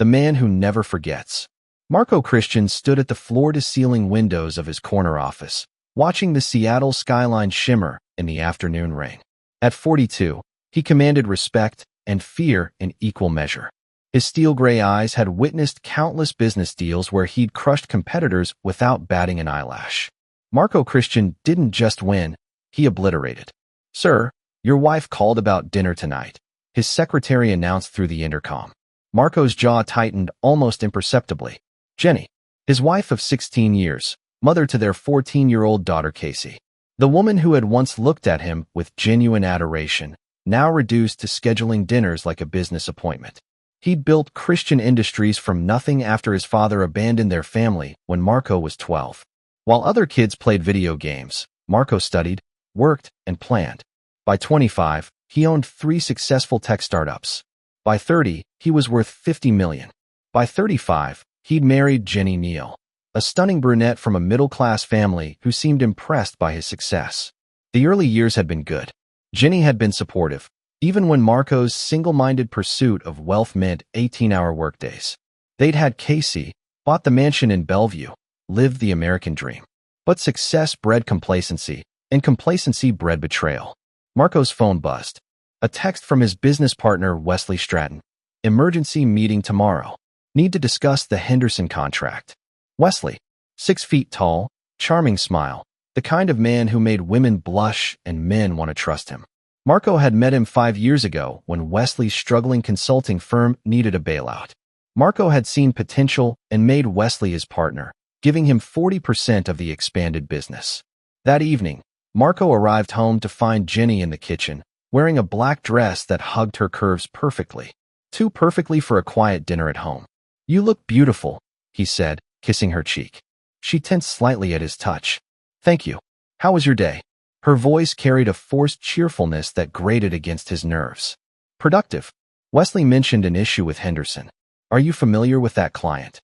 the man who never forgets. Marco Christian stood at the floor-to-ceiling windows of his corner office, watching the Seattle skyline shimmer in the afternoon rain. At 42, he commanded respect and fear in equal measure. His steel-gray eyes had witnessed countless business deals where he'd crushed competitors without batting an eyelash. Marco Christian didn't just win, he obliterated. "Sir, your wife called about dinner tonight," his secretary announced through the intercom. Marco's jaw tightened almost imperceptibly. Jenny, his wife of 16 years, mother to their 14-year-old daughter Casey. The woman who had once looked at him with genuine adoration, now reduced to scheduling dinners like a business appointment. He'd built Christian Industries from nothing after his father abandoned their family when Marco was 12. While other kids played video games, Marco studied, worked, and planned. By 25, he owned 3 successful tech startups. By 30, he was worth $50 million. By 35, he'd married Jenny Neal, a stunning brunette from a middle-class family who seemed impressed by his success. The early years had been good. Jenny had been supportive, even when Marco's single-minded pursuit of wealth meant 18-hour workdays. They'd had Casey, bought the mansion in Bellevue, lived the American dream. But success bred complacency, and complacency bred betrayal. Marco's phone buzzed. A text from his business partner, Wesley Stratton. "Emergency meeting tomorrow. Need to discuss the Henderson contract." Wesley, 6 feet tall, charming smile, the kind of man who made women blush and men want to trust him. Marco had met him 5 years ago when Wesley's struggling consulting firm needed a bailout. Marco had seen potential and made Wesley his partner, giving him 40% of the expanded business. That evening, Marco arrived home to find Jenny in the kitchen, wearing a black dress that hugged her curves perfectly. Too perfectly for a quiet dinner at home. "You look beautiful," he said, kissing her cheek. She tensed slightly at his touch. "Thank you. How was your day?" Her voice carried a forced cheerfulness that grated against his nerves. "Productive." Wesley mentioned an issue with Henderson. "Are you familiar with that client?"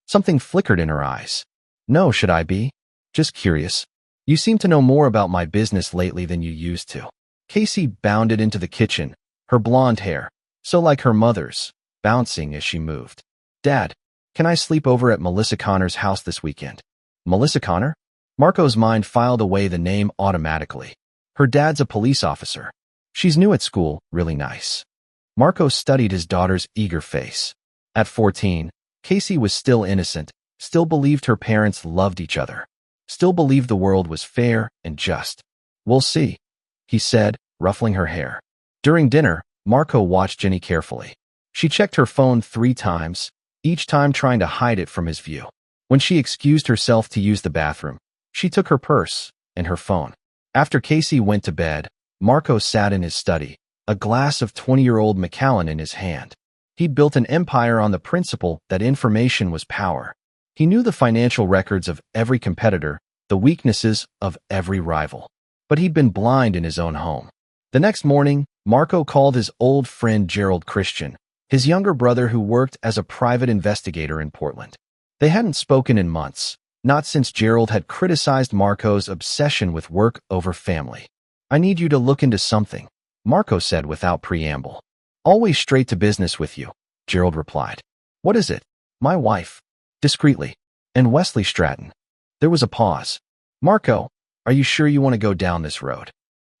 Something flickered in her eyes. "No, should I be? Just curious. You seem to know more about my business lately than you used to." Casey bounded into the kitchen, her blonde hair, so like her mother's, bouncing as she moved. "Dad, can I sleep over at Melissa Connor's house this weekend?" "Melissa Connor?" Marco's mind filed away the name automatically. Her dad's a police officer. She's new at school, really nice. Marco studied his daughter's eager face. At 14, Casey was still innocent, still believed her parents loved each other, still believed the world was fair and just. "We'll see," he said, ruffling her hair. During dinner, Marco watched Jenny carefully. She checked her phone 3 times, each time trying to hide it from his view. When she excused herself to use the bathroom, she took her purse and her phone. After Casey went to bed, Marco sat in his study, a glass of 20-year-old Macallan in his hand. He'd built an empire on the principle that information was power. He knew the financial records of every competitor, the weaknesses of every rival. But he'd been blind in his own home. The next morning, Marco called his old friend Gerald Christian, his younger brother who worked as a private investigator in Portland. They hadn't spoken in months, not since Gerald had criticized Marco's obsession with work over family. "I need you to look into something," Marco said without preamble. "Always straight to business with you," Gerald replied. "What is it?" "My wife." Discreetly. "And Wesley Stratton." There was a pause. "Marco, are you sure you want to go down this road?"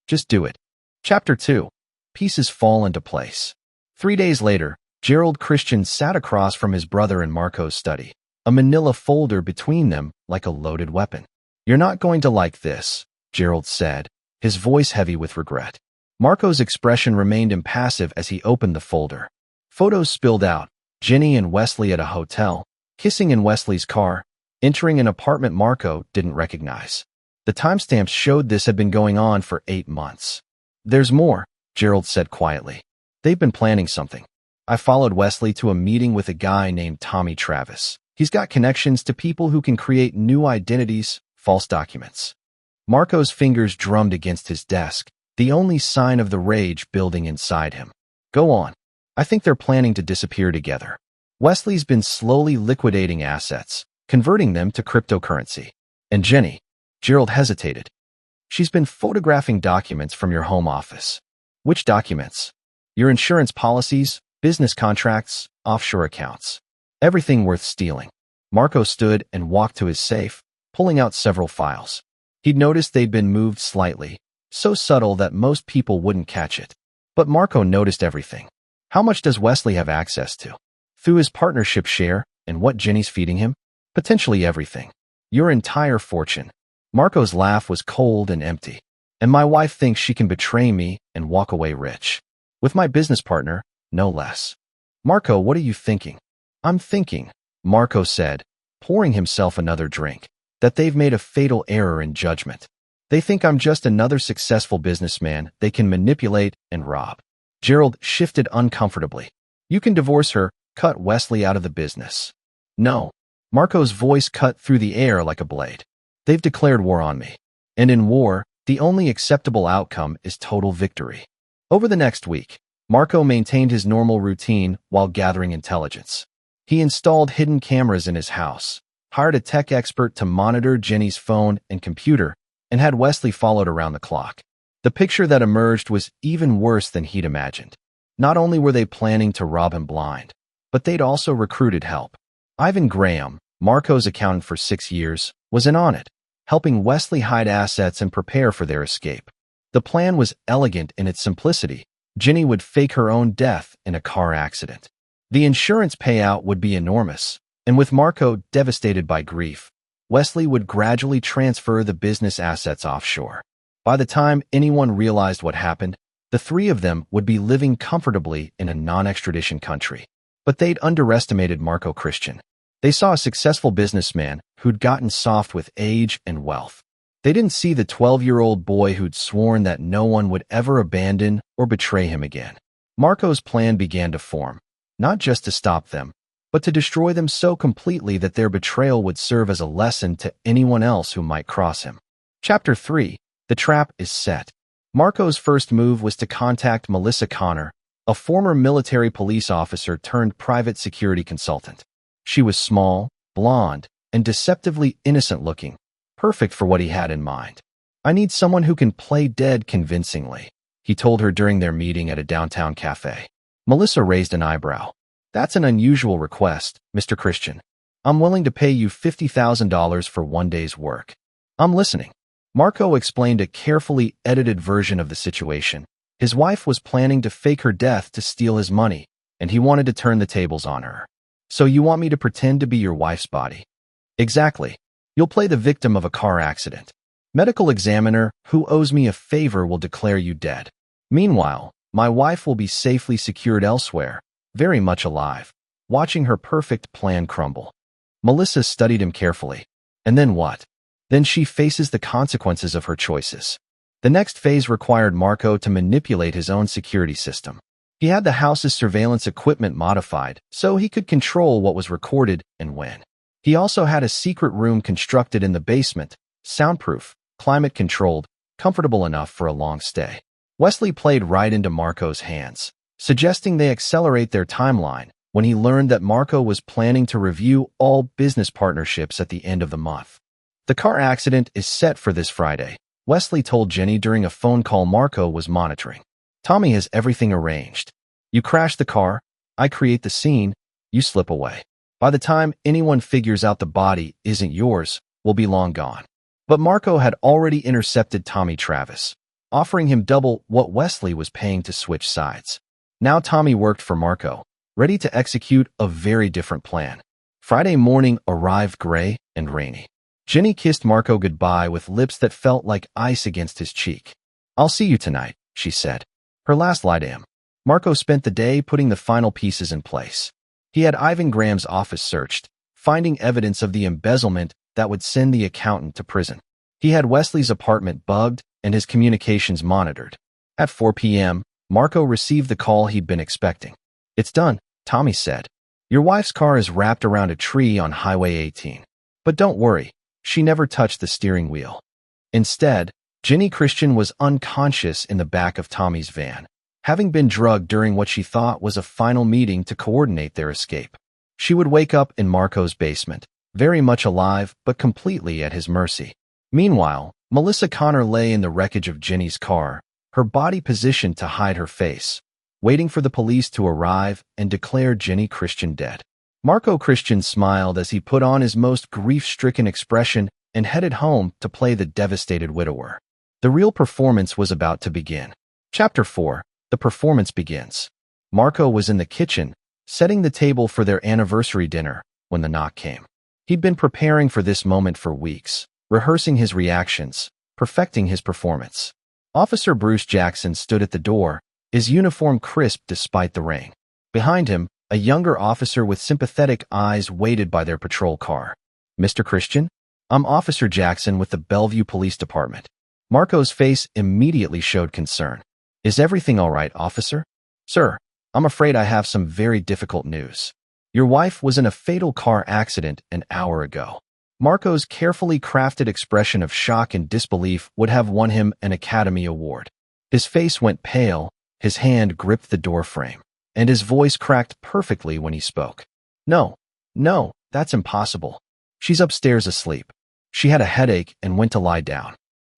"Just do it." Chapter 2. Pieces fall into place. 3 days later, Gerald Christian sat across from his brother in Marco's study, a manila folder between them like a loaded weapon. "You're not going to like this," Gerald said, his voice heavy with regret. Marco's expression remained impassive as he opened the folder. Photos spilled out, Jenny and Wesley at a hotel, kissing in Wesley's car, entering an apartment Marco didn't recognize. The timestamps showed this had been going on for 8 months. "There's more," Gerald said quietly. "They've been planning something. I followed Wesley to a meeting with a guy named Tommy Travis. He's got connections to people who can create new identities, false documents." Marco's fingers drummed against his desk, the only sign of the rage building inside him. "Go on." "I think they're planning to disappear together. Wesley's been slowly liquidating assets, converting them to cryptocurrency. And Jenny," Gerald hesitated, "she's been photographing documents from your home office." "Which documents?" "Your insurance policies, business contracts, offshore accounts." Everything worth stealing. Marco stood and walked to his safe, pulling out several files. He'd noticed they'd been moved slightly, so subtle that most people wouldn't catch it. But Marco noticed everything. How much does Wesley have access to? Through his partnership share and what Ginny's feeding him? Potentially everything. Your entire fortune. Marco's laugh was cold and empty. And my wife thinks she can betray me and walk away rich. With my business partner, no less. Marco, what are you thinking? I'm thinking, Marco said, pouring himself another drink, that they've made a fatal error in judgment. They think I'm just another successful businessman they can manipulate and rob. Gerald shifted uncomfortably. You can divorce her, cut Wesley out of the business. No. Marco's voice cut through the air like a blade. They've declared war on me. And in war, the only acceptable outcome is total victory. Over the next week, Marco maintained his normal routine while gathering intelligence. He installed hidden cameras in his house, hired a tech expert to monitor Ginny's phone and computer, and had Wesley followed around the clock. The picture that emerged was even worse than he'd imagined. Not only were they planning to rob him blind, but they'd also recruited help. Ivan Graham, Marco's accountant for 6 years, was in on it, helping Wesley hide assets and prepare for their escape. The plan was elegant in its simplicity. Ginny would fake her own death in a car accident. The insurance payout would be enormous, and with Marco devastated by grief, Wesley would gradually transfer the business assets offshore. By the time anyone realized what happened, the three of them would be living comfortably in a non-extradition country. But they'd underestimated Marco Christian. They saw a successful businessman who'd gotten soft with age and wealth. They didn't see the 12-year-old boy who'd sworn that no one would ever abandon or betray him again. Marco's plan began to form, not just to stop them, but to destroy them so completely that their betrayal would serve as a lesson to anyone else who might cross him. Chapter 3. The trap is set. Marco's first move was to contact Melissa Connor, a former military police officer turned private security consultant. She was small, blonde, and deceptively innocent-looking, perfect for what he had in mind. I need someone who can play dead convincingly, he told her during their meeting at a downtown cafe. Melissa raised an eyebrow. That's an unusual request, Mr. Christian. I'm willing to pay you $50,000 for 1 day's work. I'm listening. Marco explained a carefully edited version of the situation. His wife was planning to fake her death to steal his money, and he wanted to turn the tables on her. So you want me to pretend to be your wife's body? Exactly. You'll play the victim of a car accident. Medical examiner who owes me a favor will declare you dead. Meanwhile, my wife will be safely secured elsewhere, very much alive, watching her perfect plan crumble. Melissa studied him carefully. And then what? Then she faces the consequences of her choices. The next phase required Marco to manipulate his own security system. He had the house's surveillance equipment modified so he could control what was recorded and when. He also had a secret room constructed in the basement, soundproof, climate-controlled, comfortable enough for a long stay. Wesley played right into Marco's hands, suggesting they accelerate their timeline when he learned that Marco was planning to review all business partnerships at the end of the month. The car accident is set for this Friday, Wesley told Jenny during a phone call Marco was monitoring. Tommy has everything arranged. You crash the car, I create the scene, you slip away. By the time anyone figures out the body isn't yours, we'll be long gone. But Marco had already intercepted Tommy Travis, offering him double what Wesley was paying to switch sides. Now Tommy worked for Marco, ready to execute a very different plan. Friday morning arrived gray and rainy. Jenny kissed Marco goodbye with lips that felt like ice against his cheek. I'll see you tonight, she said. Her last lie to him. Marco spent the day putting the final pieces in place. He had Ivan Graham's office searched, finding evidence of the embezzlement that would send the accountant to prison. He had Wesley's apartment bugged and his communications monitored. At 4 p.m., Marco received the call he'd been expecting. It's done, Tommy said. Your wife's car is wrapped around a tree on Highway 18. But don't worry. She never touched the steering wheel. Instead, Ginny Christian was unconscious in the back of Tommy's van, having been drugged during what she thought was a final meeting to coordinate their escape. She would wake up in Marco's basement, very much alive but completely at his mercy. Meanwhile, Melissa Connor lay in the wreckage of Ginny's car, her body positioned to hide her face, waiting for the police to arrive and declare Ginny Christian dead. Marco Christian smiled as he put on his most grief-stricken expression and headed home to play the devastated widower. The real performance was about to begin. Chapter 4. The performance begins. Marco was in the kitchen, setting the table for their anniversary dinner, when the knock came. He'd been preparing for this moment for weeks, rehearsing his reactions, perfecting his performance. Officer Bruce Jackson stood at the door, his uniform crisp despite the rain. Behind him, a younger officer with sympathetic eyes waited by their patrol car. "Mr. Christian? I'm Officer Jackson with the Bellevue Police Department." Marco's face immediately showed concern. "Is everything all right, officer?" "Sir, I'm afraid I have some very difficult news. Your wife was in a fatal car accident an hour ago." Marco's carefully crafted expression of shock and disbelief would have won him an Academy Award. His face went pale, his hand gripped the doorframe, and his voice cracked perfectly when he spoke. No, that's impossible. She's upstairs asleep. She had a headache and went to lie down."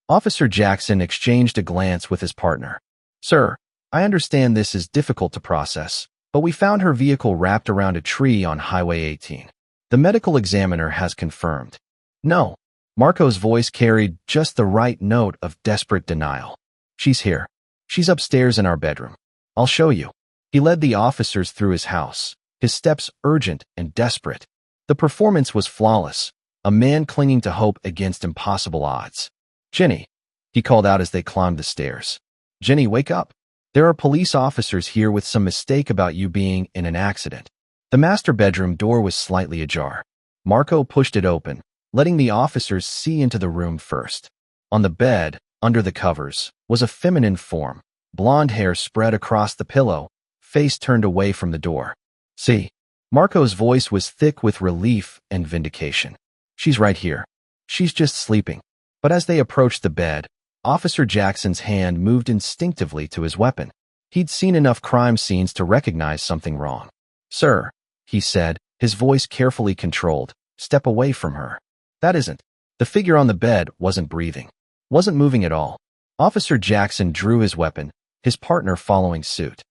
Officer Jackson exchanged a glance with his partner. "Sir, I understand this is difficult to process, but we found her vehicle wrapped around a tree on Highway 18. The medical examiner has confirmed." "No." Marco's voice carried just the right note of desperate denial. "She's here. She's upstairs in our bedroom. I'll show you." He led the officers through his house, his steps urgent and desperate. The performance was flawless, a man clinging to hope against impossible odds. "Jenny," he called out as they climbed the stairs. "Jenny, wake up. There are police officers here with some mistake about you being in an accident." The master bedroom door was slightly ajar. Marco pushed it open, letting the officers see into the room first. On the bed, under the covers, was a feminine form, blonde hair spread across the pillow, face turned away from the door. "See?" Marco's voice was thick with relief and vindication. "She's right here. She's just sleeping." But as they approached the bed, Officer Jackson's hand moved instinctively to his weapon. He'd seen enough crime scenes to recognize something wrong. "Sir," he said, his voice carefully controlled, "step away from her." "That isn't." The figure on the bed wasn't breathing, wasn't moving at all. Officer Jackson drew his weapon, his partner following suit.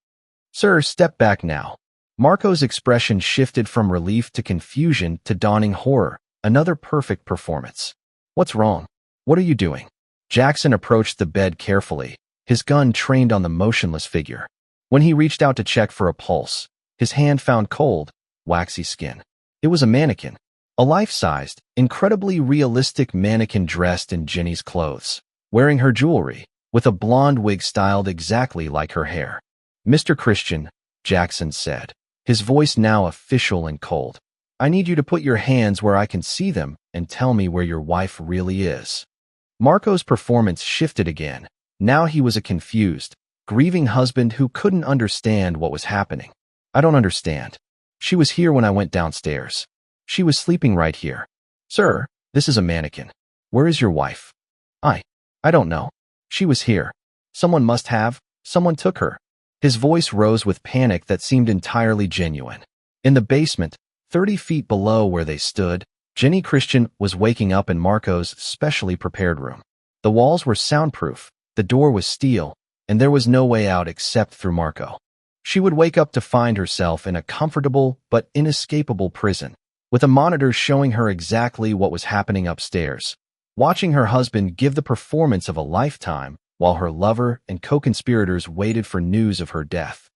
"Sir, step back now." Marco's expression shifted from relief to confusion to dawning horror, another perfect performance. "What's wrong? What are you doing?" Jackson approached the bed carefully, his gun trained on the motionless figure. When he reached out to check for a pulse, his hand found cold, waxy skin. It was a mannequin, a life-sized, incredibly realistic mannequin dressed in Jenny's clothes, wearing her jewelry, with a blonde wig styled exactly like her hair. "Mr. Christian," Jackson said, his voice now official and cold, "I need you to put your hands where I can see them and tell me where your wife really is." Marco's performance shifted again. Now he was a confused, grieving husband who couldn't understand what was happening. "I don't understand. She was here when I went downstairs. She was sleeping right here." "Sir, this is a mannequin. Where is your wife?" I don't know. She was here. Someone took her." His voice rose with panic that seemed entirely genuine. In the basement, 30 feet below where they stood, Jenny Christian was waking up in Marco's specially prepared room. The walls were soundproof, the door was steel, and there was no way out except through Marco. She would wake up to find herself in a comfortable but inescapable prison, with a monitor showing her exactly what was happening upstairs, watching her husband give the performance of a lifetime while her lover and co-conspirators waited for news of her death.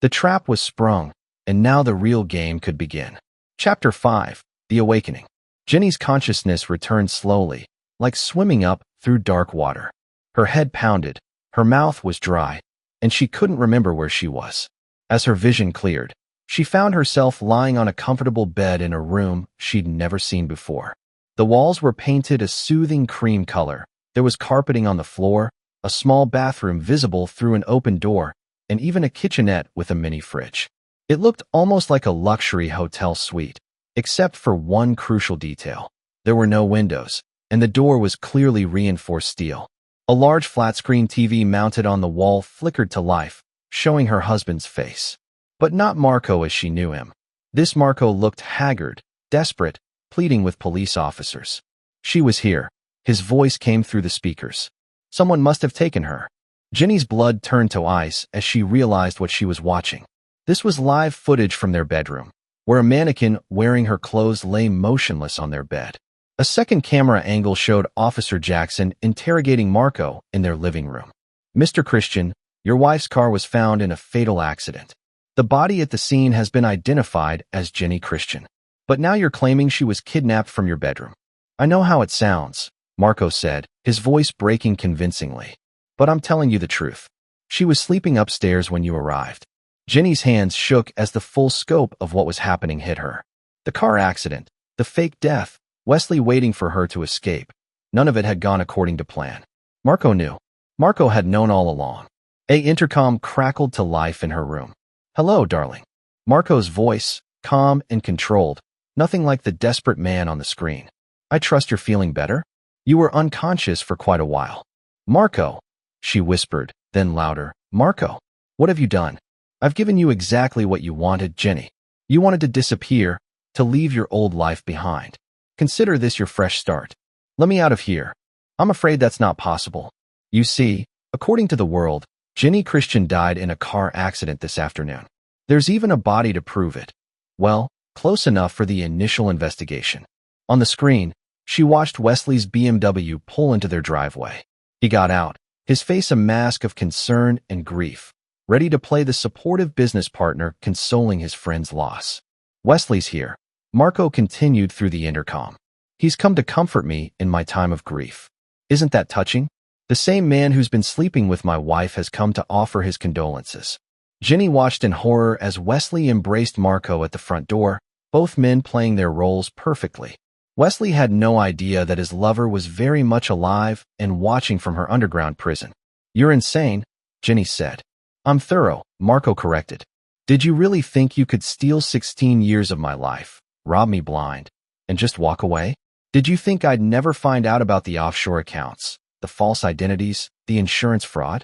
The trap was sprung, and now the real game could begin. Chapter 5. The Awakening. Jenny's consciousness returned slowly, like swimming up through dark water. Her head pounded, her mouth was dry, and she couldn't remember where she was. As her vision cleared, she found herself lying on a comfortable bed in a room she'd never seen before. The walls were painted a soothing cream color. There was carpeting on the floor, a small bathroom visible through an open door, and even a kitchenette with a mini fridge. It looked almost like a luxury hotel suite, except for one crucial detail. There were no windows, and the door was clearly reinforced steel. A large flat-screen TV mounted on the wall flickered to life, showing her husband's face. But not Marco as she knew him. This Marco looked haggard, desperate, pleading with police officers. She was here. His voice came through the speakers. Someone must have taken her. Jenny's blood turned to ice as she realized what she was watching. This was live footage from their bedroom. where a mannequin wearing her clothes lay motionless on their bed. A second camera angle showed Officer Jackson interrogating Marco in their living room. "Mr. Christian, your wife's car was found in a fatal accident. The body at the scene has been identified as Jenny Christian. But now you're claiming she was kidnapped from your bedroom." "I know how it sounds," Marco said, his voice breaking convincingly. "But I'm telling you the truth. She was sleeping upstairs when you arrived." Jenny's hands shook as the full scope of what was happening hit her. The car accident, the fake death, Wesley waiting for her to escape. None of it had gone according to plan. Marco knew. Marco had known all along. A intercom crackled to life in her room. "Hello, darling." Marco's voice, calm and controlled, nothing like the desperate man on the screen. "I trust you're feeling better? You were unconscious for quite a while." "Marco," she whispered, then louder. "Marco, what have you done? I've given you exactly what you wanted, Jenny. You wanted to disappear, to leave your old life behind. Consider this your fresh start. Let me out of here." "I'm afraid that's not possible. You see, according to the world, Jenny Christian died in a car accident this afternoon. There's even a body to prove it. Well, close enough for the initial investigation." On the screen, she watched Wesley's BMW pull into their driveway. He got out, his face a mask of concern and grief, ready to play the supportive business partner consoling his friend's loss. "Wesley's here," Marco continued through the intercom. "He's come to comfort me in my time of grief. Isn't that touching? The same man who's been sleeping with my wife has come to offer his condolences." Jenny watched in horror as Wesley embraced Marco at the front door, both men playing their roles perfectly. Wesley had no idea that his lover was very much alive and watching from her underground prison. "You're insane," Jenny said. "I'm thorough," Marco corrected. "Did you really think you could steal 16 years of my life, rob me blind, and just walk away? Did you think I'd never find out about the offshore accounts, the false identities, the insurance fraud?"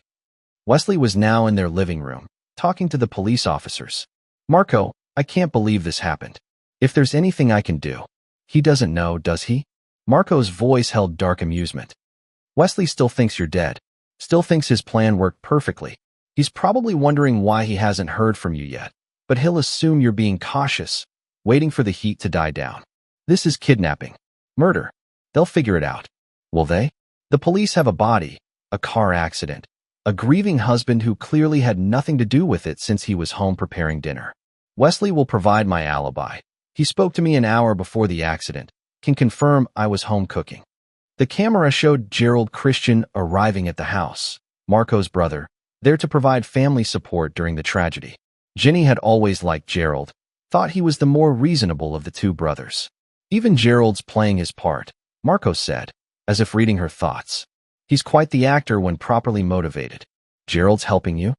Wesley was now in their living room, talking to the police officers. "Marco, I can't believe this happened. If there's anything I can do." "He doesn't know, does he?" Marco's voice held dark amusement. "Wesley still thinks you're dead, still thinks his plan worked perfectly. He's probably wondering why he hasn't heard from you yet, but he'll assume you're being cautious, waiting for the heat to die down. This is kidnapping. Murder. They'll figure it out." "Will they?" "The police have a body, a car accident, a grieving husband who clearly had nothing to do with it since he was home preparing dinner. Wesley will provide my alibi. He spoke to me an hour before the accident, can confirm I was home cooking." The camera showed Gerald Christian arriving at the house, Marco's brother, there to provide family support during the tragedy. Jenny had always liked Gerald, thought he was the more reasonable of the two brothers. "Even Gerald's playing his part," Marco said, as if reading her thoughts. "He's quite the actor when properly motivated." "Gerald's helping you?"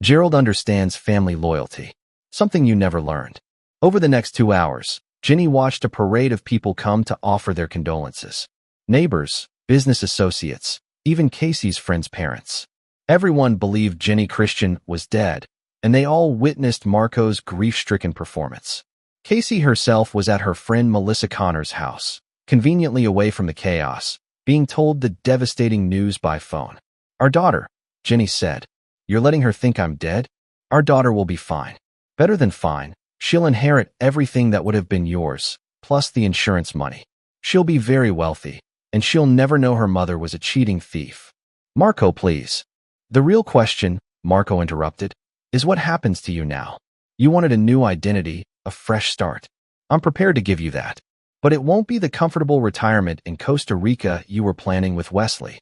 "Gerald understands family loyalty, something you never learned." Over the next 2 hours, Jenny watched a parade of people come to offer their condolences. Neighbors, business associates, even Casey's friends' parents. Everyone believed Jenny Christian was dead, and they all witnessed Marco's grief-stricken performance. Casey herself was at her friend Melissa Connor's house, conveniently away from the chaos, being told the devastating news by phone. "Our daughter," Jenny said. "You're letting her think I'm dead? Our daughter will be fine. Better than fine. She'll inherit everything that would have been yours, plus the insurance money. She'll be very wealthy, and she'll never know her mother was a cheating thief." "Marco, please." "The real question," Marco interrupted, "is what happens to you now? You wanted a new identity, a fresh start. I'm prepared to give you that. But it won't be the comfortable retirement in Costa Rica you were planning with Wesley."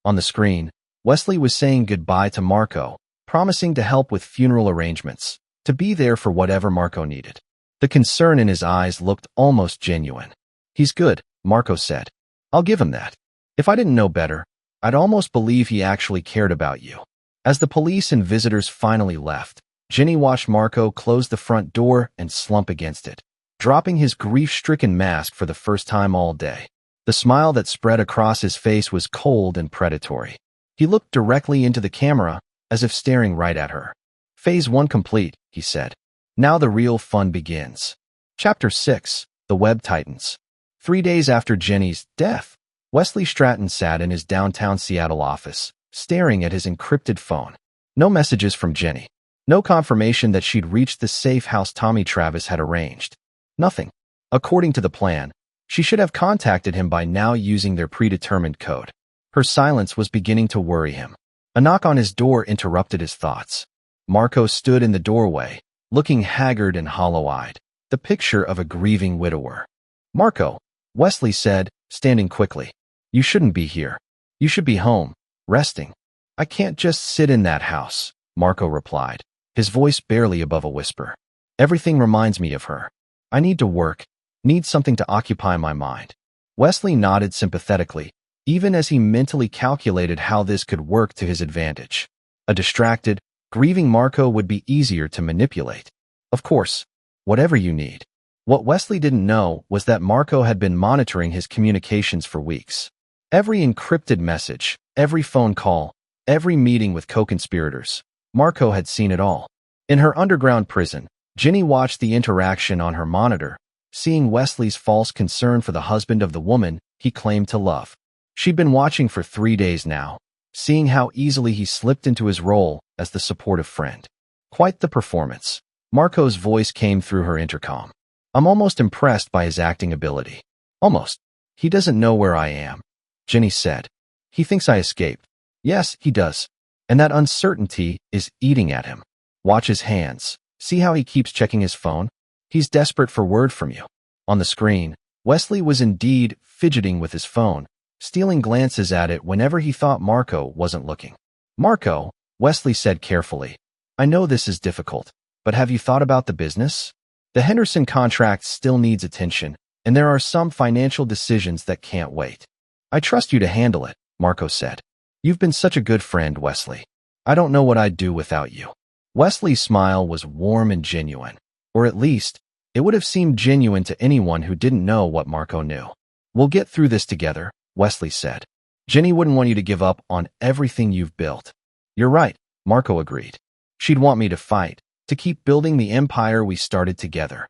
On the screen, Wesley was saying goodbye to Marco, promising to help with funeral arrangements, to be there for whatever Marco needed. The concern in his eyes looked almost genuine. "He's good," Marco said. "I'll give him that. If I didn't know better, I'd almost believe he actually cared about you." As the police and visitors finally left, Jenny watched Marco close the front door and slump against it, dropping his grief-stricken mask for the first time all day. The smile that spread across his face was cold and predatory. He looked directly into the camera, as if staring right at her. "Phase 1 complete," he said. "Now the real fun begins." Chapter 6, The Web Titans. 3 days after Jenny's death, Wesley Stratton sat in his downtown Seattle office, staring at his encrypted phone. No messages from Jenny. No confirmation that she'd reached the safe house Tommy Travis had arranged. Nothing. According to the plan, she should have contacted him by now using their predetermined code. Her silence was beginning to worry him. A knock on his door interrupted his thoughts. Marco stood in the doorway, looking haggard and hollow-eyed, the picture of a grieving widower. "Marco," Wesley said, standing quickly. "You shouldn't be here. You should be home, resting." "I can't just sit in that house," Marco replied, his voice barely above a whisper. "Everything reminds me of her. I need to work, need something to occupy my mind." Wesley nodded sympathetically, even as he mentally calculated how this could work to his advantage. A distracted, grieving Marco would be easier to manipulate. "Of course, whatever you need." What Wesley didn't know was that Marco had been monitoring his communications for weeks. Every encrypted message, every phone call, every meeting with co-conspirators, Marco had seen it all. In her underground prison, Ginny watched the interaction on her monitor, seeing Wesley's false concern for the husband of the woman he claimed to love. She'd been watching for 3 days now, seeing how easily he slipped into his role as the supportive friend. Quite the performance. Marco's voice came through her intercom. "I'm almost impressed by his acting ability." "Almost. He doesn't know where I am," Ginny said. "He thinks I escaped." "Yes, he does. And that uncertainty is eating at him. Watch his hands. See how he keeps checking his phone? He's desperate for word from you." On the screen, Wesley was indeed fidgeting with his phone, stealing glances at it whenever he thought Marco wasn't looking. "Marco," Wesley said carefully, "I know this is difficult, but have you thought about the business? The Henderson contract still needs attention, and there are some financial decisions that can't wait." "I trust you to handle it," Marco said. "You've been such a good friend, Wesley. I don't know what I'd do without you." Wesley's smile was warm and genuine, or at least, it would have seemed genuine to anyone who didn't know what Marco knew. "We'll get through this together," Wesley said. "Ginny wouldn't want you to give up on everything you've built." "You're right," Marco agreed. "She'd want me to fight, to keep building the empire we started together."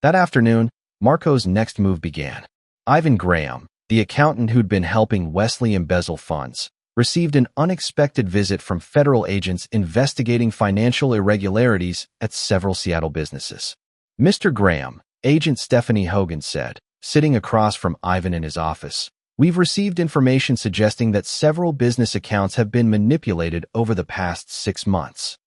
That afternoon, Marco's next move began. Ivan Graham, the accountant who'd been helping Wesley embezzle funds, received an unexpected visit from federal agents investigating financial irregularities at several Seattle businesses. "Mr. Graham," Agent Stephanie Hogan said, sitting across from Ivan in his office, "we've received information suggesting that several business accounts have been manipulated over the past 6 months."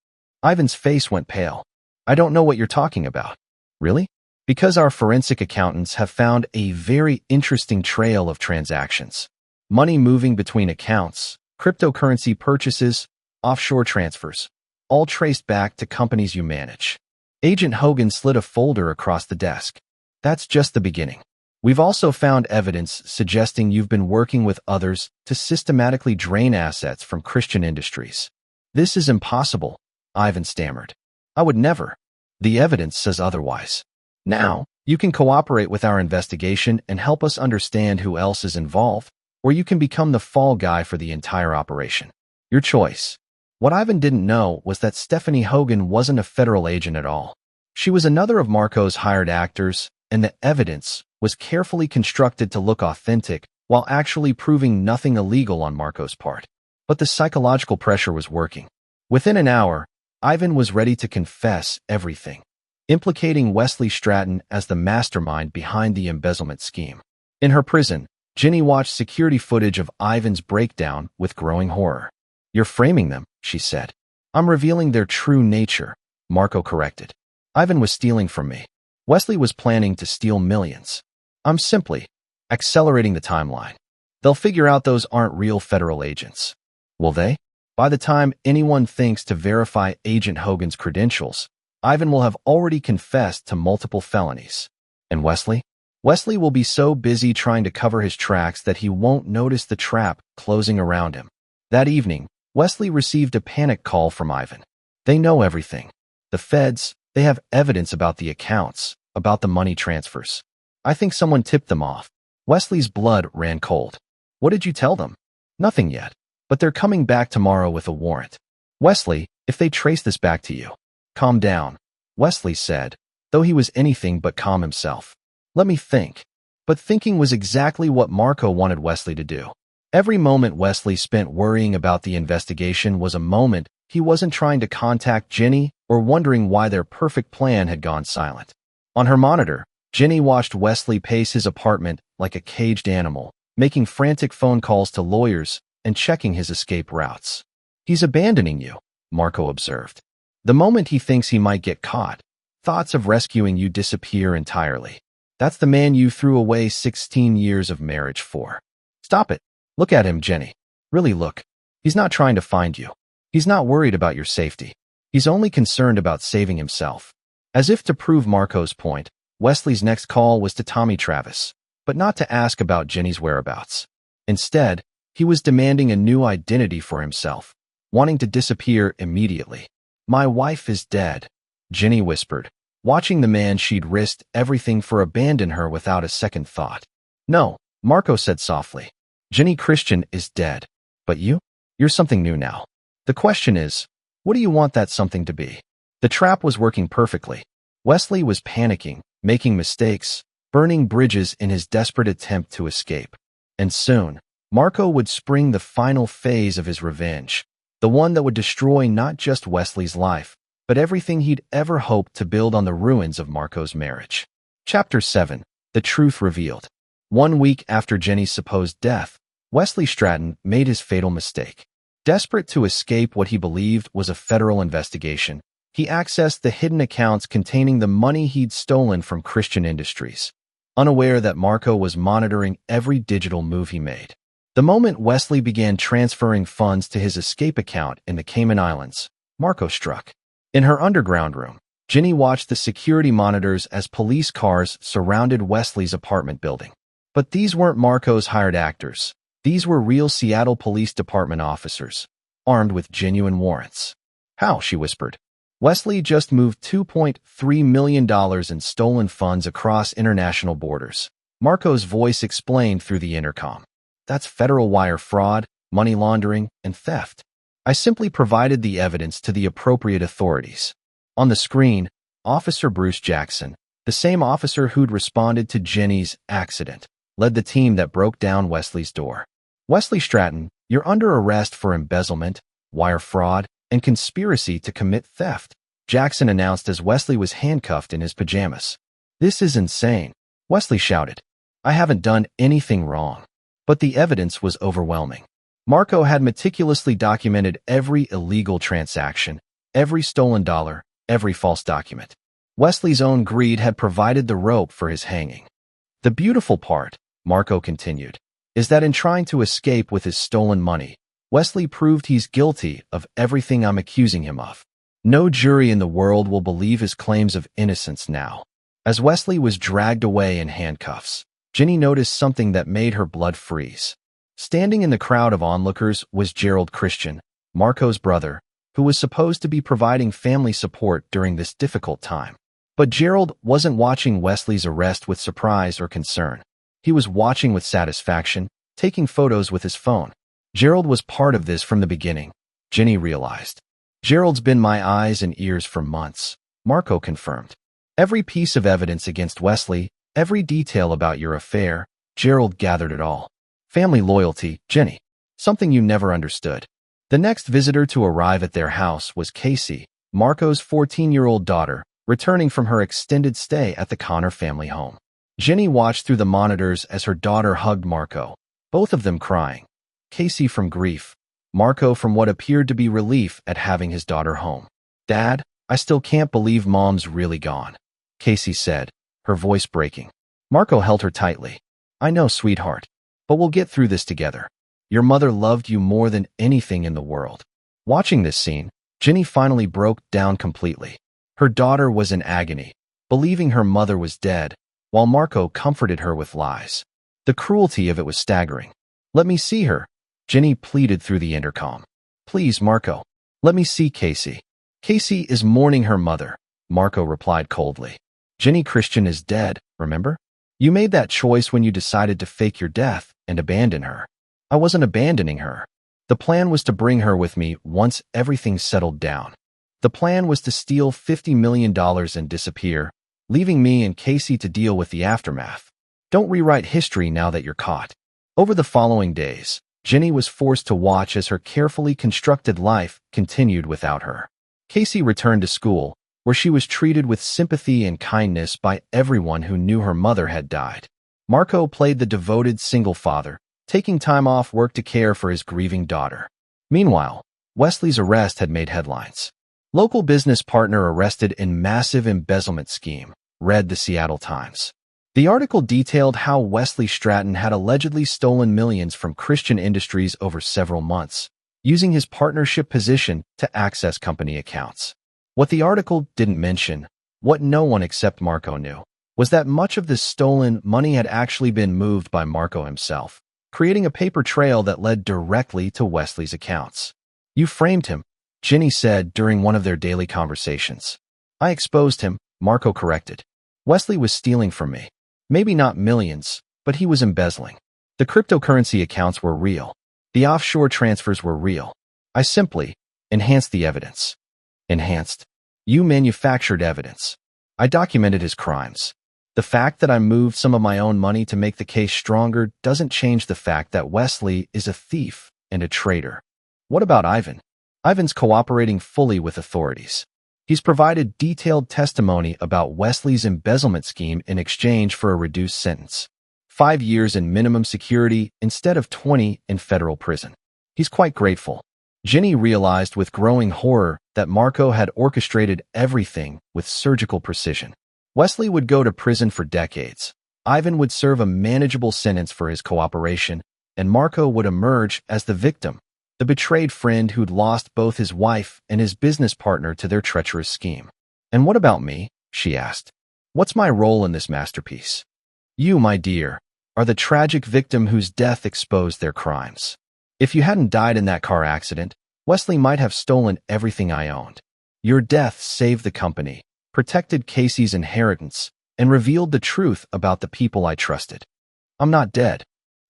Ivan's face went pale. "I don't know what you're talking about." "Really?" "Because our forensic accountants have found a very interesting trail of transactions. Money moving between accounts, cryptocurrency purchases, offshore transfers, all traced back to companies you manage." Agent Hogan slid a folder across the desk. "That's just the beginning. We've also found evidence suggesting you've been working with others to systematically drain assets from Christian industries." "This is impossible," Ivan stammered. "I would never. The evidence says otherwise. Now, you can cooperate with our investigation and help us understand who else is involved, or you can become the fall guy for the entire operation. Your choice." What Ivan didn't know was that Stephanie Hogan wasn't a federal agent at all. She was another of Marco's hired actors, and the evidence was carefully constructed to look authentic while actually proving nothing illegal on Marco's part. But the psychological pressure was working. Within an hour, Ivan was ready to confess everything, implicating Wesley Stratton as the mastermind behind the embezzlement scheme. In her prison, Ginny watched security footage of Ivan's breakdown with growing horror. "You're framing them," she said. "I'm revealing their true nature," Marco corrected. "Ivan was stealing from me. Wesley was planning to steal millions. I'm simply accelerating the timeline. They'll figure out those aren't real federal agents." "Will they?" "By the time anyone thinks to verify Agent Hogan's credentials, Ivan will have already confessed to multiple felonies." "And Wesley?" "Wesley will be so busy trying to cover his tracks that he won't notice the trap closing around him." That evening, Wesley received a panic call from Ivan. "They know everything. The feds, they have evidence about the accounts, about the money transfers. I think someone tipped them off." Wesley's blood ran cold. "What did you tell them?" "Nothing yet, but they're coming back tomorrow with a warrant." "Wesley, if they trace this back to you." "Calm down," Wesley said, though he was anything but calm himself. "Let me think." But thinking was exactly what Marco wanted Wesley to do. Every moment Wesley spent worrying about the investigation was a moment He wasn't trying to contact Ginny or wondering why their perfect plan had gone silent. On her monitor, Ginny watched Wesley pace his apartment like a caged animal, making frantic phone calls to lawyers and checking his escape routes. "He's abandoning you," Marco observed. "The moment he thinks he might get caught, thoughts of rescuing you disappear entirely. That's the man you threw away 16 years of marriage for." "Stop it. Look at him, Jenny. Really look. He's not trying to find you. He's not worried about your safety. He's only concerned about saving himself." As if to prove Marco's point, Wesley's next call was to Tommy Travis, but not to ask about Jenny's whereabouts. Instead, he was demanding a new identity for himself, wanting to disappear immediately. "My wife is dead," Jenny whispered, watching the man she'd risked everything for abandon her without a second thought. "No," Marco said softly. "Jenny Christian is dead. But you're something new now. The question is, what do you want that something to be?" The trap was working perfectly. Wesley was panicking, making mistakes, burning bridges in his desperate attempt to escape. And soon, Marco would spring the final phase of his revenge, the one that would destroy not just Wesley's life, but everything he'd ever hoped to build on the ruins of Marco's marriage. Chapter 7. The Truth Revealed. 1 week after Jenny's supposed death, Wesley Stratton made his fatal mistake. Desperate to escape what he believed was a federal investigation, he accessed the hidden accounts containing the money he'd stolen from Christian Industries, unaware that Marco was monitoring every digital move he made. The moment Wesley began transferring funds to his escape account in the Cayman Islands, Marco struck. In her underground room, Ginny watched the security monitors as police cars surrounded Wesley's apartment building. But these weren't Marco's hired actors. These were real Seattle Police Department officers, armed with genuine warrants. "How?" she whispered. "Wesley just moved $2.3 million in stolen funds across international borders," Marco's voice explained through the intercom. "That's federal wire fraud, money laundering, and theft. I simply provided the evidence to the appropriate authorities." On the screen, Officer Bruce Jackson, the same officer who'd responded to Jenny's accident, led the team that broke down Wesley's door. "Wesley Stratton, you're under arrest for embezzlement, wire fraud, and conspiracy to commit theft," Jackson announced as Wesley was handcuffed in his pajamas. "This is insane," Wesley shouted. "I haven't done anything wrong." But the evidence was overwhelming. Marco had meticulously documented every illegal transaction, every stolen dollar, every false document. Wesley's own greed had provided the rope for his hanging. "The beautiful part," Marco continued, "is that in trying to escape with his stolen money, Wesley proved he's guilty of everything I'm accusing him of. No jury in the world will believe his claims of innocence now." As Wesley was dragged away in handcuffs, Ginny noticed something that made her blood freeze. Standing in the crowd of onlookers was Gerald Christian, Marco's brother, who was supposed to be providing family support during this difficult time. But Gerald wasn't watching Wesley's arrest with surprise or concern. He was watching with satisfaction, taking photos with his phone. Gerald was part of this from the beginning, Ginny realized. "Gerald's been my eyes and ears for months," Marco confirmed. "Every piece of evidence against Wesley, every detail about your affair, Gerald gathered it all. Family loyalty, Ginny. Something you never understood." The next visitor to arrive at their house was Casey, Marco's 14-year-old daughter, returning from her extended stay at the Connor family home. Ginny watched through the monitors as her daughter hugged Marco, both of them crying. Casey from grief, Marco from what appeared to be relief at having his daughter home. "Dad, I still can't believe Mom's really gone," Casey said, her voice breaking. Marco held her tightly. "I know, sweetheart, but we'll get through this together. Your mother loved you more than anything in the world." Watching this scene, Ginny finally broke down completely. Her daughter was in agony, believing her mother was dead, while Marco comforted her with lies. The cruelty of it was staggering. "Let me see her," Ginny pleaded through the intercom. "Please, Marco. Let me see Casey." "Casey is mourning her mother," Marco replied coldly. "Jenny Christian is dead, remember? You made that choice when you decided to fake your death and abandon her." "I wasn't abandoning her. The plan was to bring her with me once everything settled down. The plan was to steal $50 million and disappear, leaving me and Casey to deal with the aftermath. Don't rewrite history now that you're caught." Over the following days, Ginny was forced to watch as her carefully constructed life continued without her. Casey returned to school, where she was treated with sympathy and kindness by everyone who knew her mother had died. Marco played the devoted single father, taking time off work to care for his grieving daughter. Meanwhile, Wesley's arrest had made headlines. Local business partner arrested in massive embezzlement scheme, read the Seattle Times. The article detailed how Wesley Stratton had allegedly stolen millions from Christian Industries over several months, using his partnership position to access company accounts. What the article didn't mention, what no one except Marco knew, was that much of this stolen money had actually been moved by Marco himself, creating a paper trail that led directly to Wesley's accounts. "You framed him," Ginny said during one of their daily conversations. "I exposed him," Marco corrected. "Wesley was stealing from me. Maybe not millions, but he was embezzling. The cryptocurrency accounts were real. The offshore transfers were real. I simply enhanced the evidence." Enhanced. You manufactured evidence. I documented his crimes. The fact that I moved some of my own money to make the case stronger doesn't change the fact that Wesley is a thief and a traitor. What about Ivan? Ivan's cooperating fully with authorities. He's provided detailed testimony about Wesley's embezzlement scheme in exchange for a reduced sentence. 5 years in minimum security instead of 20 in federal prison. He's quite grateful. Ginny realized with growing horror that Marco had orchestrated everything with surgical precision. Wesley would go to prison for decades. Ivan would serve a manageable sentence for his cooperation, and Marco would emerge as the victim, the betrayed friend who'd lost both his wife and his business partner to their treacherous scheme. "And what about me?" she asked. "What's my role in this masterpiece?" "You, my dear, are the tragic victim whose death exposed their crimes. If you hadn't died in that car accident, Wesley might have stolen everything I owned. Your death saved the company, protected Casey's inheritance, and revealed the truth about the people I trusted. I'm not dead.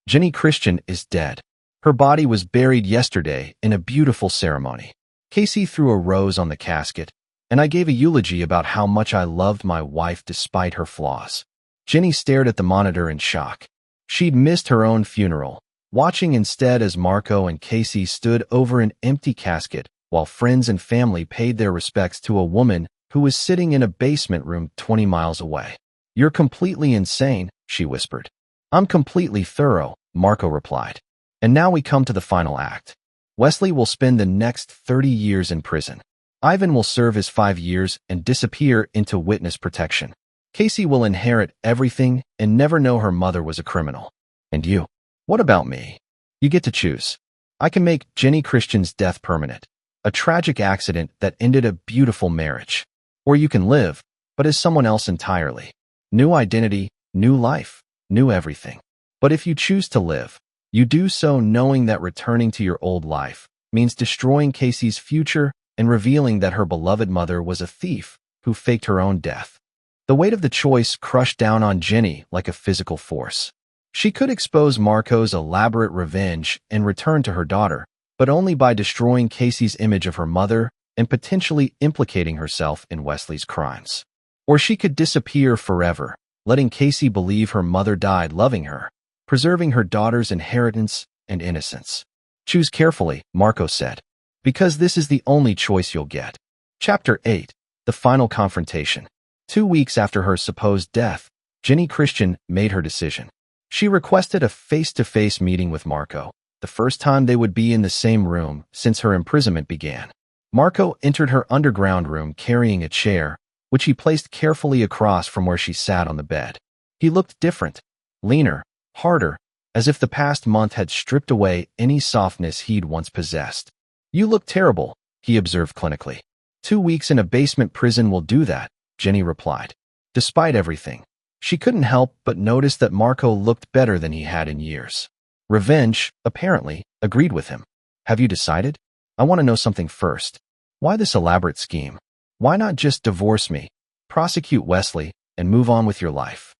Ginny Christian is dead. Her body was buried yesterday in a beautiful ceremony. Casey threw a rose on the casket, and I gave a eulogy about how much I loved my wife despite her flaws." Ginny stared at the monitor in shock. She'd missed her own funeral, watching instead as Marco and Casey stood over an empty casket while friends and family paid their respects to a woman who was sitting in a basement room 20 miles away. "You're completely insane," she whispered. "I'm completely thorough," Marco replied. And now we come to the final act. Wesley will spend the next 30 years in prison. Ivan will serve his 5 years and disappear into witness protection. Casey will inherit everything and never know her mother was a criminal. And you? What about me? You get to choose. I can make Ginny Christian's death permanent, a tragic accident that ended a beautiful marriage. Or you can live, but as someone else entirely. New identity, new life, new everything. But if you choose to live, you do so knowing that returning to your old life means destroying Casey's future and revealing that her beloved mother was a thief who faked her own death. The weight of the choice crushed down on Ginny like a physical force. She could expose Marco's elaborate revenge and return to her daughter, but only by destroying Casey's image of her mother and potentially implicating herself in Wesley's crimes. Or she could disappear forever, letting Casey believe her mother died loving her, preserving her daughter's inheritance and innocence. "Choose carefully," Marco said, "because this is the only choice you'll get." Chapter 8. The Final Confrontation. 2 weeks after her supposed death, Ginny Christian made her decision. She requested a face-to-face meeting with Marco, the first time they would be in the same room since her imprisonment began. Marco entered her underground room carrying a chair, which he placed carefully across from where she sat on the bed. He looked different, leaner, harder, as if the past month had stripped away any softness he'd once possessed. "You look terrible," he observed clinically. 2 weeks in a basement prison will do that," Ginny replied. Despite everything, she couldn't help but notice that Marco looked better than he had in years. Revenge, apparently, agreed with him. "Have you decided? I want to know something first. Why this elaborate scheme? Why not just divorce me, prosecute Wesley, and move on with your life?"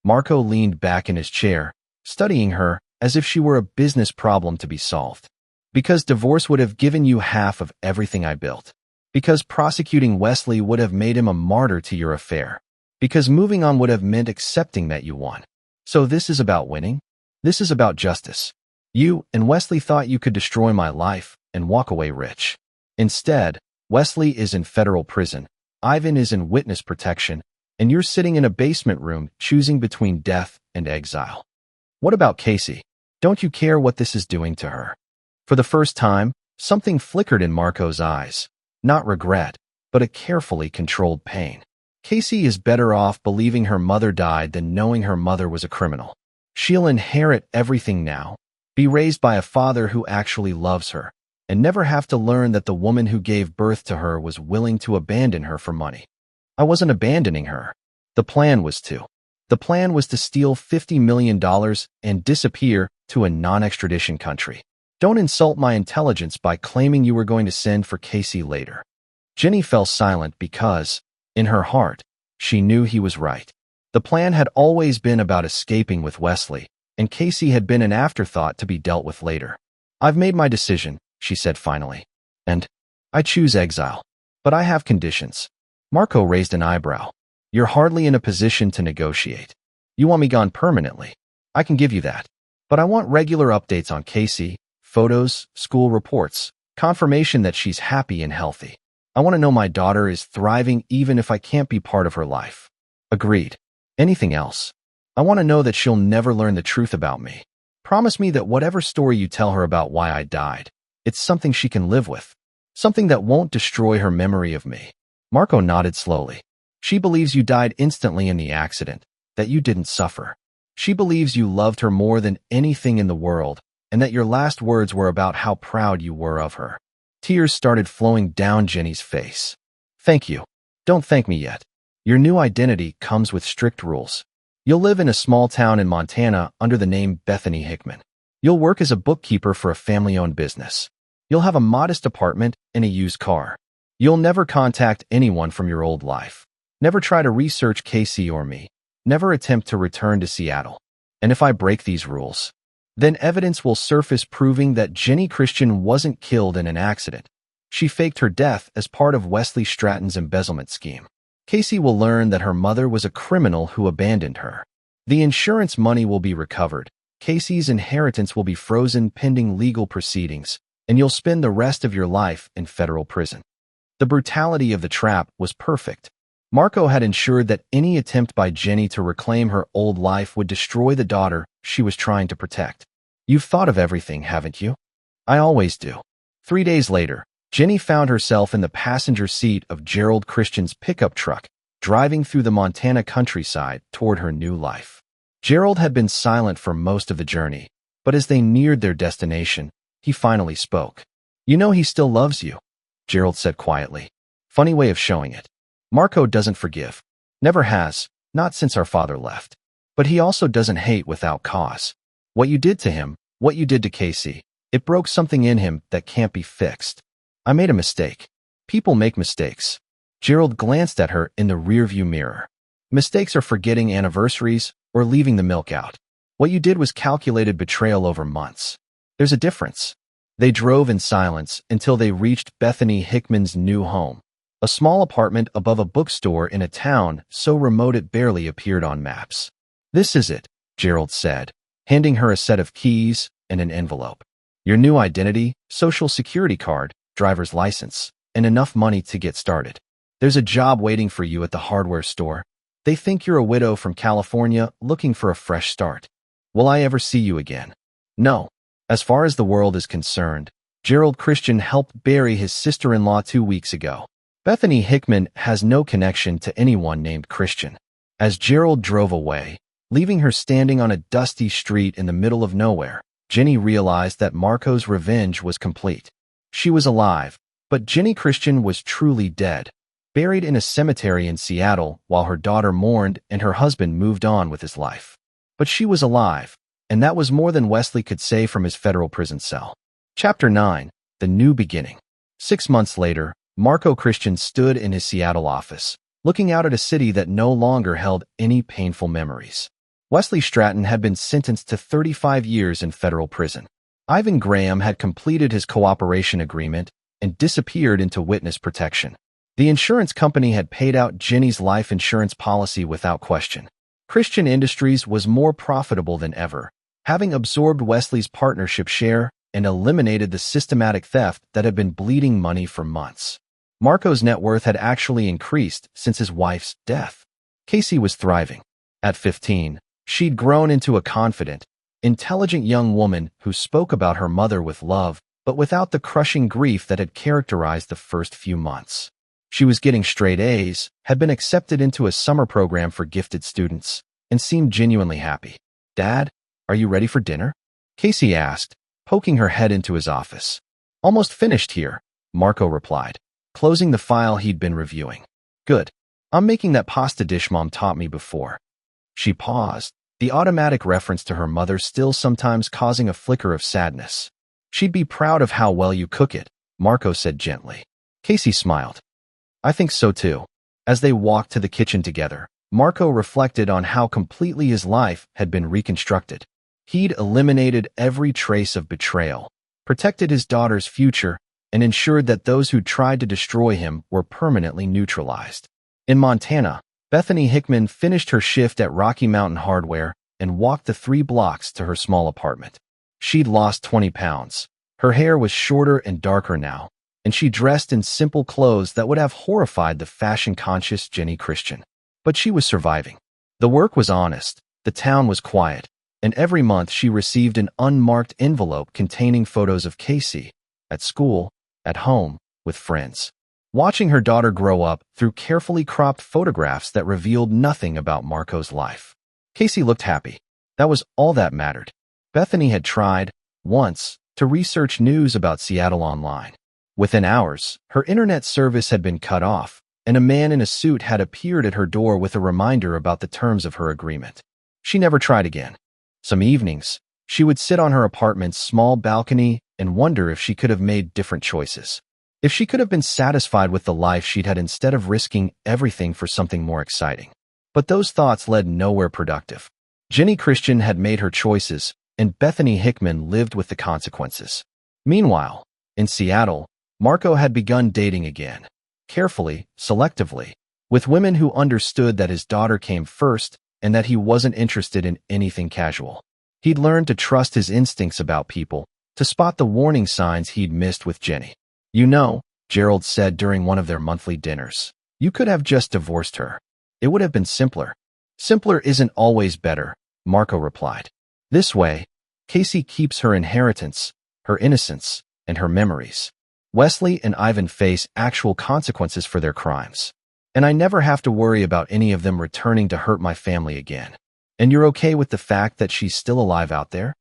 Marco leaned back in his chair, studying her as if she were a business problem to be solved. "Because divorce would have given you half of everything I built. Because prosecuting Wesley would have made him a martyr to your affair. Because moving on would have meant accepting that you won. So this is about winning? This is about justice. You and Wesley thought you could destroy my life and walk away rich. Instead, Wesley is in federal prison, Ivan is in witness protection, and you're sitting in a basement room choosing between death and exile. What about Casey? Don't you care what this is doing to her? For the first time, something flickered in Marco's eyes. Not regret, but a carefully controlled pain. Casey is better off believing her mother died than knowing her mother was a criminal. She'll inherit everything now, be raised by a father who actually loves her, and never have to learn that the woman who gave birth to her was willing to abandon her for money. I wasn't abandoning her. The plan was to. The plan was to steal $50 million and disappear to a non-extradition country. Don't insult my intelligence by claiming you were going to send for Casey later. Jenny fell silent because, in her heart, she knew he was right. The plan had always been about escaping with Wesley, and Casey had been an afterthought to be dealt with later. I've made my decision, she said finally. And I choose exile. But I have conditions. Marco raised an eyebrow. You're hardly in a position to negotiate. You want me gone permanently. I can give you that. But I want regular updates on Casey, photos, school reports, confirmation that she's happy and healthy. I want to know my daughter is thriving even if I can't be part of her life. Agreed. Anything else? I want to know that she'll never learn the truth about me. Promise me that whatever story you tell her about why I died, it's something she can live with. Something that won't destroy her memory of me. Marco nodded slowly. She believes you died instantly in the accident, that you didn't suffer. She believes you loved her more than anything in the world, and that your last words were about how proud you were of her. Tears started flowing down Jenny's face. Thank you. Don't thank me yet. Your new identity comes with strict rules. You'll live in a small town in Montana under the name Bethany Hickman. You'll work as a bookkeeper for a family-owned business. You'll have a modest apartment and a used car. You'll never contact anyone from your old life. Never try to research Casey or me. Never attempt to return to Seattle. And if I break these rules, then evidence will surface proving that Jenny Christian wasn't killed in an accident. She faked her death as part of Wesley Stratton's embezzlement scheme. Casey will learn that her mother was a criminal who abandoned her. The insurance money will be recovered. Casey's inheritance will be frozen pending legal proceedings, and you'll spend the rest of your life in federal prison. The brutality of the trap was perfect. Marco had ensured that any attempt by Jenny to reclaim her old life would destroy the daughter she was trying to protect. You've thought of everything, haven't you? I always do. 3 days later, Jenny found herself in the passenger seat of Gerald Christian's pickup truck, driving through the Montana countryside toward her new life. Gerald had been silent for most of the journey, but as they neared their destination, he finally spoke. You know he still loves you, Gerald said quietly. Funny way of showing it. Marco doesn't forgive. Never has, not since our father left. But he also doesn't hate without cause. What you did to him, what you did to Casey, it broke something in him that can't be fixed. I made a mistake. People make mistakes. Gerald glanced at her in the rearview mirror. Mistakes are forgetting anniversaries or leaving the milk out. What you did was calculated betrayal over months. There's a difference. They drove in silence until they reached Bethany Hickman's new home, a small apartment above a bookstore in a town so remote it barely appeared on maps. This is it, Gerald said, handing her a set of keys and an envelope. Your new identity, social security card, driver's license, and enough money to get started. There's a job waiting for you at the hardware store. They think you're a widow from California looking for a fresh start. Will I ever see you again? No. As far as the world is concerned, Gerald Christian helped bury his sister-in-law 2 weeks ago. Bethany Hickman has no connection to anyone named Christian. As Gerald drove away, leaving her standing on a dusty street in the middle of nowhere, Jenny realized that Marco's revenge was complete. She was alive, but Jenny Christian was truly dead, buried in a cemetery in Seattle while her daughter mourned and her husband moved on with his life. But she was alive, and that was more than Wesley could say from his federal prison cell. Chapter 9. The New Beginning. 6 months later, Marco Christian stood in his Seattle office, looking out at a city that no longer held any painful memories. Wesley Stratton had been sentenced to 35 years in federal prison. Ivan Graham had completed his cooperation agreement and disappeared into witness protection. The insurance company had paid out Jenny's life insurance policy without question. Christian Industries was more profitable than ever, having absorbed Wesley's partnership share and eliminated the systematic theft that had been bleeding money for months. Marco's net worth had actually increased since his wife's death. Casey was thriving. At 15, she'd grown into a confident, intelligent young woman who spoke about her mother with love, but without the crushing grief that had characterized the first few months. She was getting straight A's, had been accepted into a summer program for gifted students, and seemed genuinely happy. "Dad, are you ready for dinner?" Casey asked, poking her head into his office. "Almost finished here," Marco replied, closing the file he'd been reviewing. "Good. I'm making that pasta dish Mom taught me before." She paused, the automatic reference to her mother still sometimes causing a flicker of sadness. "She'd be proud of how well you cook it," Marco said gently. Casey smiled. "I think so too." As they walked to the kitchen together, Marco reflected on how completely his life had been reconstructed. He'd eliminated every trace of betrayal, protected his daughter's future, and ensured that those who tried to destroy him were permanently neutralized. In Montana, Bethany Hickman finished her shift at Rocky Mountain Hardware and walked the 3 blocks to her small apartment. She'd lost 20 pounds. Her hair was shorter and darker now, and she dressed in simple clothes that would have horrified the fashion-conscious Jenny Christian. But she was surviving. The work was honest, the town was quiet, and every month she received an unmarked envelope containing photos of Casey, at school, at home, with friends. Watching her daughter grow up through carefully cropped photographs that revealed nothing about Marco's life. Casey looked happy. That was all that mattered. Bethany had tried, once, to research news about Seattle online. Within hours, her internet service had been cut off, and a man in a suit had appeared at her door with a reminder about the terms of her agreement. She never tried again. Some evenings, she would sit on her apartment's small balcony and wonder if she could have made different choices. If she could have been satisfied with the life she'd had instead of risking everything for something more exciting. But those thoughts led nowhere productive. Jenny Christian had made her choices, and Bethany Hickman lived with the consequences. Meanwhile, in Seattle, Marco had begun dating again. Carefully, selectively, with women who understood that his daughter came first and that he wasn't interested in anything casual. He'd learned to trust his instincts about people, to spot the warning signs he'd missed with Jenny. "You know," Gerald said during one of their monthly dinners, "you could have just divorced her. It would have been simpler." "Simpler isn't always better," Marco replied. "This way, Casey keeps her inheritance, her innocence, and her memories. Wesley and Ivan face actual consequences for their crimes. And I never have to worry about any of them returning to hurt my family again. And you're okay with the fact that she's still alive out there?"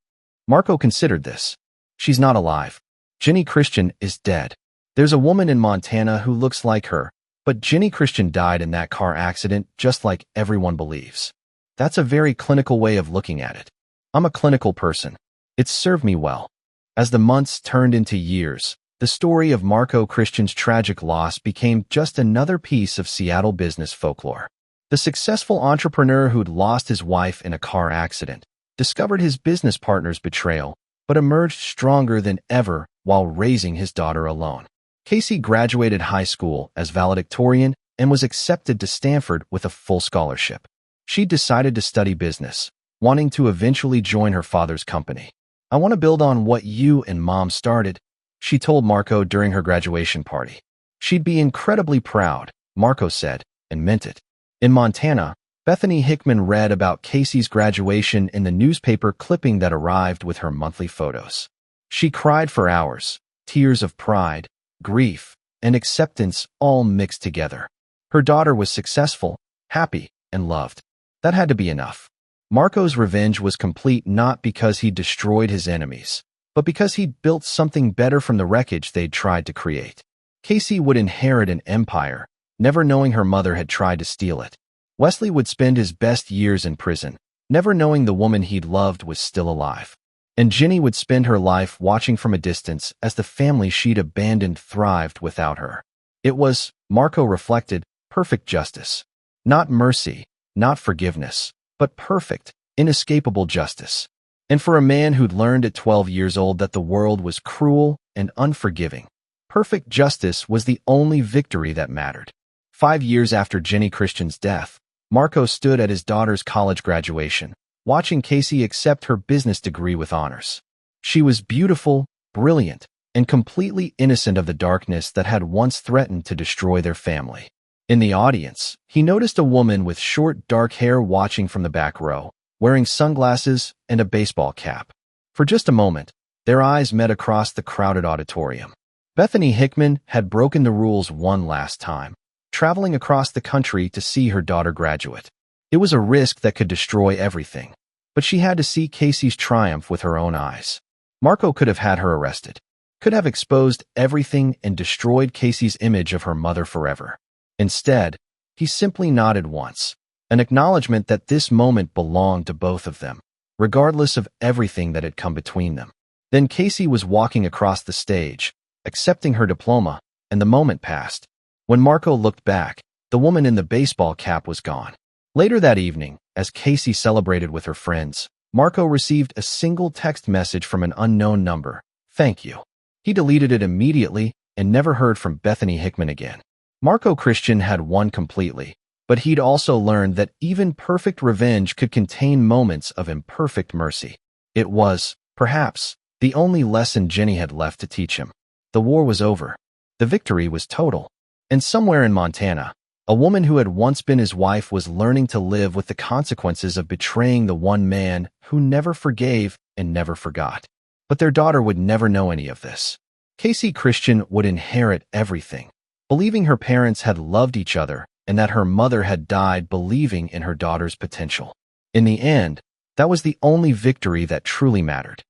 Marco considered this. "She's not alive. Jenny Christian is dead. There's a woman in Montana who looks like her, but Jenny Christian died in that car accident just like everyone believes." That's a very clinical way of looking at it. I'm a clinical person. It's served me well. As the months turned into years, the story of Marco Christian's tragic loss became just another piece of Seattle business folklore. The successful entrepreneur who'd lost his wife in a car accident discovered his business partner's betrayal, but emerged stronger than ever while raising his daughter alone. Casey graduated high school as valedictorian and was accepted to Stanford with a full scholarship. She decided to study business, wanting to eventually join her father's company. "I want to build on what you and Mom started," she told Marco during her graduation party. She'd be incredibly proud, Marco said, and meant it. In Montana, Bethany Hickman read about Casey's graduation in the newspaper clipping that arrived with her monthly photos. She cried for hours, tears of pride, grief, and acceptance all mixed together. Her daughter was successful, happy, and loved. That had to be enough. Marco's revenge was complete not because he destroyed his enemies, but because he'd built something better from the wreckage they'd tried to create. Casey would inherit an empire, never knowing her mother had tried to steal it. Wesley would spend his best years in prison, never knowing the woman he'd loved was still alive. And Jenny would spend her life watching from a distance as the family she'd abandoned thrived without her. It was, Marco reflected, perfect justice. Not mercy, not forgiveness, but perfect, inescapable justice. And for a man who'd learned at 12 years old that the world was cruel and unforgiving, perfect justice was the only victory that mattered. 5 years after Jenny Christian's death, Marco stood at his daughter's college graduation, watching Casey accept her business degree with honors. She was beautiful, brilliant, and completely innocent of the darkness that had once threatened to destroy their family. In the audience, he noticed a woman with short, dark hair watching from the back row, wearing sunglasses and a baseball cap. For just a moment, their eyes met across the crowded auditorium. Bethany Hickman had broken the rules one last time, traveling across the country to see her daughter graduate. It was a risk that could destroy everything, but she had to see Casey's triumph with her own eyes. Marco could have had her arrested, could have exposed everything and destroyed Casey's image of her mother forever. Instead, he simply nodded once, an acknowledgement that this moment belonged to both of them, regardless of everything that had come between them. Then Casey was walking across the stage, accepting her diploma, and the moment passed. When Marco looked back, the woman in the baseball cap was gone. Later that evening, as Casey celebrated with her friends, Marco received a single text message from an unknown number. "Thank you." He deleted it immediately and never heard from Bethany Hickman again. Marco Christian had won completely, but he'd also learned that even perfect revenge could contain moments of imperfect mercy. It was, perhaps, the only lesson Jenny had left to teach him. The war was over. The victory was total. And somewhere in Montana, a woman who had once been his wife was learning to live with the consequences of betraying the one man who never forgave and never forgot. But their daughter would never know any of this. Casey Christian would inherit everything, believing her parents had loved each other and that her mother had died believing in her daughter's potential. In the end, that was the only victory that truly mattered.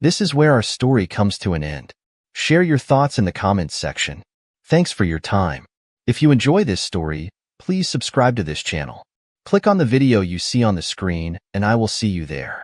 This is where our story comes to an end. Share your thoughts in the comments section. Thanks for your time. If you enjoy this story, please subscribe to this channel. Click on the video you see on the screen, and I will see you there.